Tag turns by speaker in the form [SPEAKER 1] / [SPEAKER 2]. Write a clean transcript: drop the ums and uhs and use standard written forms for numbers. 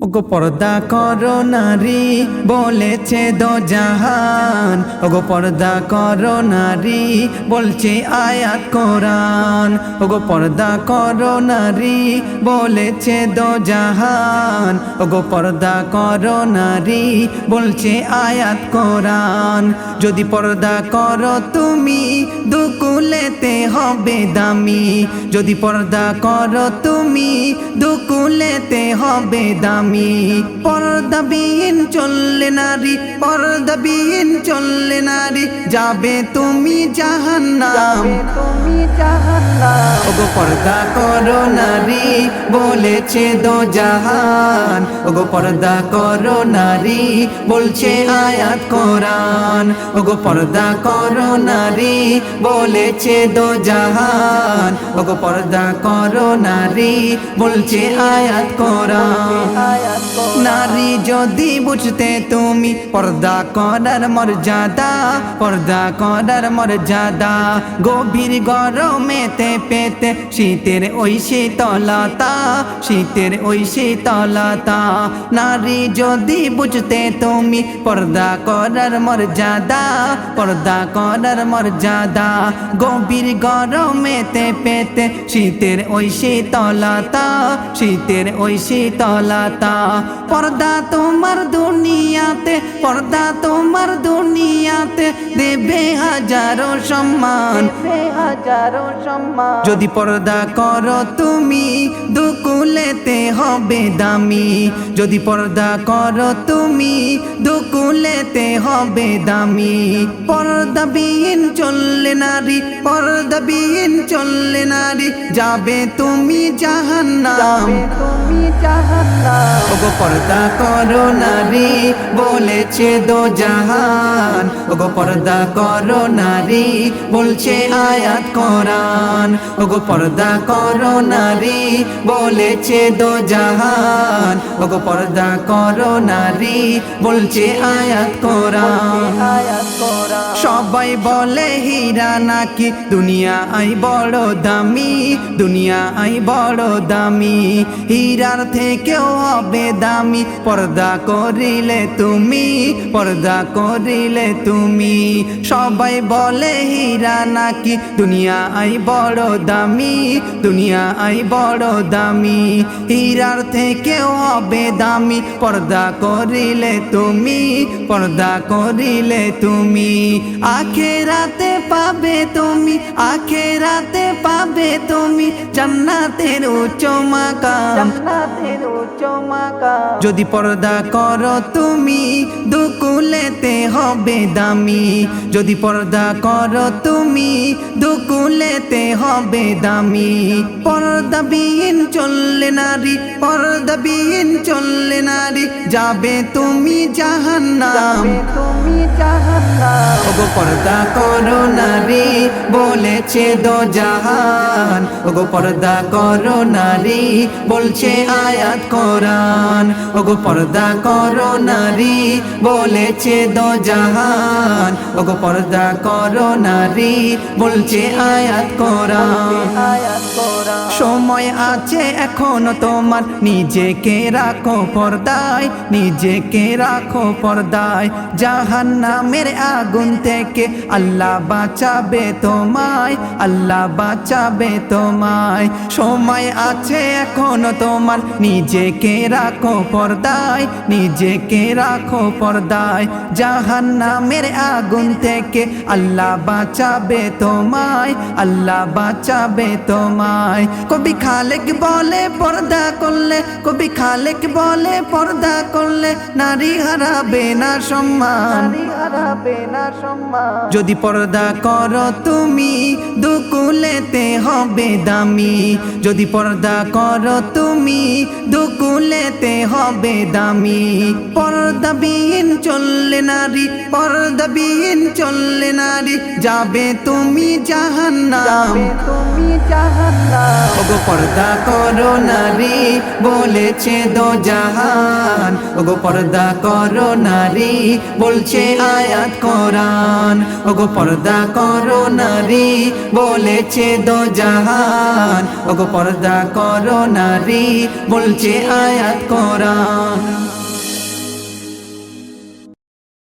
[SPEAKER 1] ওগো পর্দা করো নারী বলেছে দো জাহান, ওগো পর্দা করো নারী বলছে আয়াত কোরআন। ওগো পর্দা করো নারী বলেছে দো জাহান, ওগো পর্দা করো নারী বলছে আয়াত কোরআন। যদি পর্দা করো তুমি দুকুলেতে হবে দামি, যদি পর্দা করো তুমি দুকুলেতে হবে দামি। পর্দাবিহীন চললে নারী, পর্দাবিহীন চললে নারী যাবে তুমি জাহান্নাম, তুমি জাহান্নাম। ওগো পর্দা করো নারী বলেছে দো জাহান, ওগো পর্দা করো নারী বলছে আয়াত কোরআন। ওগো পর্দা করো নারী বলেছে দো জাহান, ওগো পর্দা করো নারী বলছে আয়াত কোরআন। নারী যদি বুঝতে তুমি পর্দা করার মর্যাদা, পর্দা করার মর্যাদা, গভীর গরমেতে পেতে শীতের ওই শীতলতা, শীতের ওই শীতলতা। নারী যদি বুঝতে তুমি পর্দা করার মর্যাদা, পর্দা করার মর্যাদা, গভীর গরমেতে পেতে শীতের ওই শীতলতা, শীতের ওই শীতলতা। পর্দা তোমার দুনিয়াতে, পর্দা তোমার দুনিয়াতে দেবে হাজারো সম্মান, হাজারো সম্মান। যদি পর্দা করো তুমি দুকুলেতে হবে দামি, যদি পর্দা করো তুমি দুকুলেতে হবে দামি। পর্দাবিহীন চললে নারী, পর্দাবিহীন চললে নারী যাবে তুমি জাহান্নাম, তুমি জাহান্নাম। ওগো পর্দা করো নারী বলেছে দো জাহান, ওগো পর্দা করো নারী বলছে আয়াত কোরআন। ওগো পর্দা করো নারী বলেছে দো জাহান, ওগো পর্দা করো নারী বলছে আয়াত কোরআন। সবাই বলে হীরা নাকি দুনিয়া আই বড় দামি, দুনিয়া আই বড় দামি। হীরার থেকেও হবে দামি পর্দা করিলে তুমি, পর্দা করিলে তুমি। সবাই বলে হীরা নাকি দুনিয়া আই বড় দামি, দুনিয়া আই বড় দামি। হীরার থেকেও হবে দামি পর্দা করিলে তুমি, পর্দা করিলে তুমি। আখিরাতে পাবে তুমি, আখিরাতে পাবে তুমি জান্নাতের উচ্চ মাকাম, জান্নাতের উচ্চ মাকাম। যদি পর্দা করো তুমি দুকুলেতে হবে দামি, যদি পর্দা করো তুমি দুকুলেতে হবে দামি। পর্দাবিহীন চললে নারী, পর্দাবিহীন চললে নারী যাবে তুমি জাহান্নাম, তুমি জাহান্নাম। ওগো পর্দা করো নারী বলেছে দো জাহান, ওগো পর্দা করো নারী বলছে আয়াত কোরআন। ওগো পর্দা করো নারী বলেছে দো জাহান, ওগো পর্দা করো নারী বলছে আয়াত কোরআন। সময় আছে এখনো তোমার, নিজেকে রাখো পর্দায়, নিজেকে রাখো পর্দায়। জাহান্নামের আগুন থেকে আল্লাহ বাঁচাবে তোমায়, আল্লাহ বাঁচাবে তোমায়। সময় আছে এখনো তোমার, নিজেকে রাখো পর্দায়, নিজেকে রাখো পর্দায়। জাহান্নামের আগুন থেকে আল্লাহ বাঁচাবে তোমায়, আল্লাহ বাঁচাবে তোমায়। কবি খালেক বলে পর্দা করলে, কবি খালেক বলে পর্দা করলে নারী হারাবে না সম্মান, নারী হারাবে না সম্মান। যদি পর্দা করো তুমি দুকুলেতে হবে দামি, যদি পর্দা করো তুমি দুকুলেতে হবে দামি। পর্দাবিহীন চললে নারী, পর্দাবিহীন চললে নারী যাবে তুমি জাহান্নাম, তুমি জাহান্নাম। ওগো পর্দা করো নারী বলেছে দো জাহান, ওগো পর্দা করো নারী বলছে আয়াত কোরআন। ওগো পর্দা করো নারী বলেছে দো জাহান, ওগো পর্দা করো নারী বলছে আয়াত কোরআন।